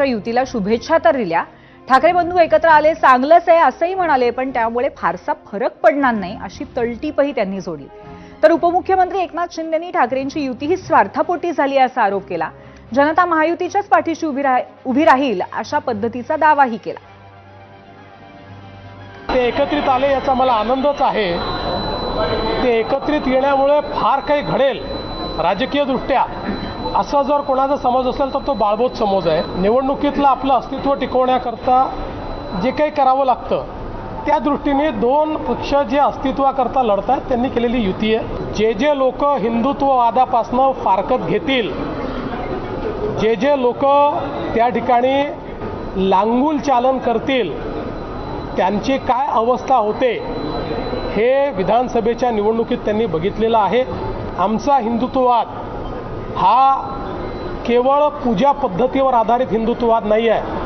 युतीला शुभेच्छा तर दिल्या। ठाकरे बंधू एकत्र आले चांगलंच आहे असंही म्हणाले, पण त्यामुळे फारसा फरक पडणार नाही अशी तळटीपही त्यांनी जोडली। तर उपमुख्यमंत्री एकनाथ शिंदेंनी ठाकरेंची युती ही स्वार्थापोटी झाली असा आरोप केला। जनता महायुतीच्याच पाठीशी उभी राहील अशा पद्धतीचा दावाही केला। ते एकत्रित आले याचा मला आनंदच आहे। ते एकत्रित येण्यामुळे फार काही घडेल राजकीय दृष्ट्या असा जर कोणाचा समज असेल तर तो बाळबोध समज आहे। निवडणुकीतलं आपलं अस्तित्व टिकवण्याकरता जे काही करावं लागतं त्या दृष्टीने दोन पक्ष जे अस्तित्वाकरता लढतात त्यांनी केलेली युती आहे। जे लोक हिंदुत्ववादापासून फारकत घेतील, जे लोक त्या ठिकाणी लांगुल चालन करतील, त्यांची काय अवस्था होते हे विधानसभेच्या निवडणुकीत त्यांनी बघितलेलं आहे। आमचा हिंदुत्ववाद हा केवळ पूजा पद्धतीवर आधारित हिंदुत्ववाद नाही आहे,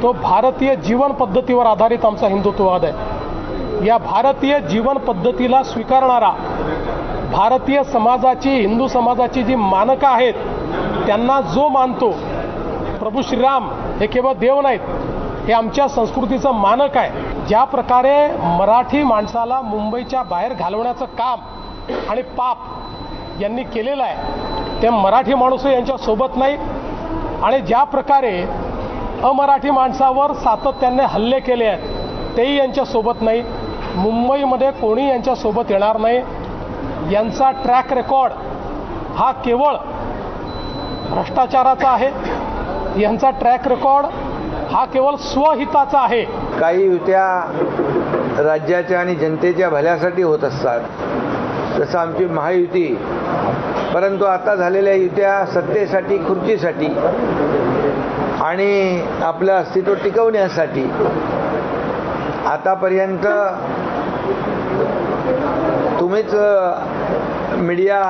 तो भारतीय जीवन पद्धतीवर आधारित आमचा हिंदुत्ववाद आहे। या भारतीय जीवन पद्धतीला स्वीकारणारा भारतीय समाजाची, हिंदू समाजाची जी मानकं आहेत त्यांना जो मानतो, प्रभू श्रीराम हे केवळ देव नाहीत, हे आमच्या संस्कृतीचं मानक आहे। ज्या प्रकारे मराठी माणसाला मुंबईच्या बाहेर घालवण्याचं काम आणि पाप यांनी केलेलं आहे ते मराठी माणूस यांच्या सोबत नाही, आणि ज्या प्रकारे अमराठी माणसावर सातत्याने हल्ले केले आहेत तेही यांच्या सोबत नाही। मुंबईमध्ये कोणी यांच्या सोबत येणार नाही। यांचा ट्रॅक रेकॉर्ड हा केवळ भ्रष्टाचाराचा आहे। यांचा ट्रॅक रेकॉर्ड हा केवळ स्वहिताचा आहे। काही युत्या राज्याच्या आणि जनतेच्या भल्यासाठी होत असतात, जसं आमची महायुती, परंतु आता झालेल्या युत्या सत्तेसाठी, खुर्चीसाठी आणि आपलं अस्तित्व टिकवण्यासाठी। आतापर्यंत तुम्हीच मीडिया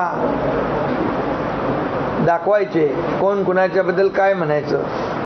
दाखवायचे कोण कुणाच्याबद्दल काय म्हणायचं,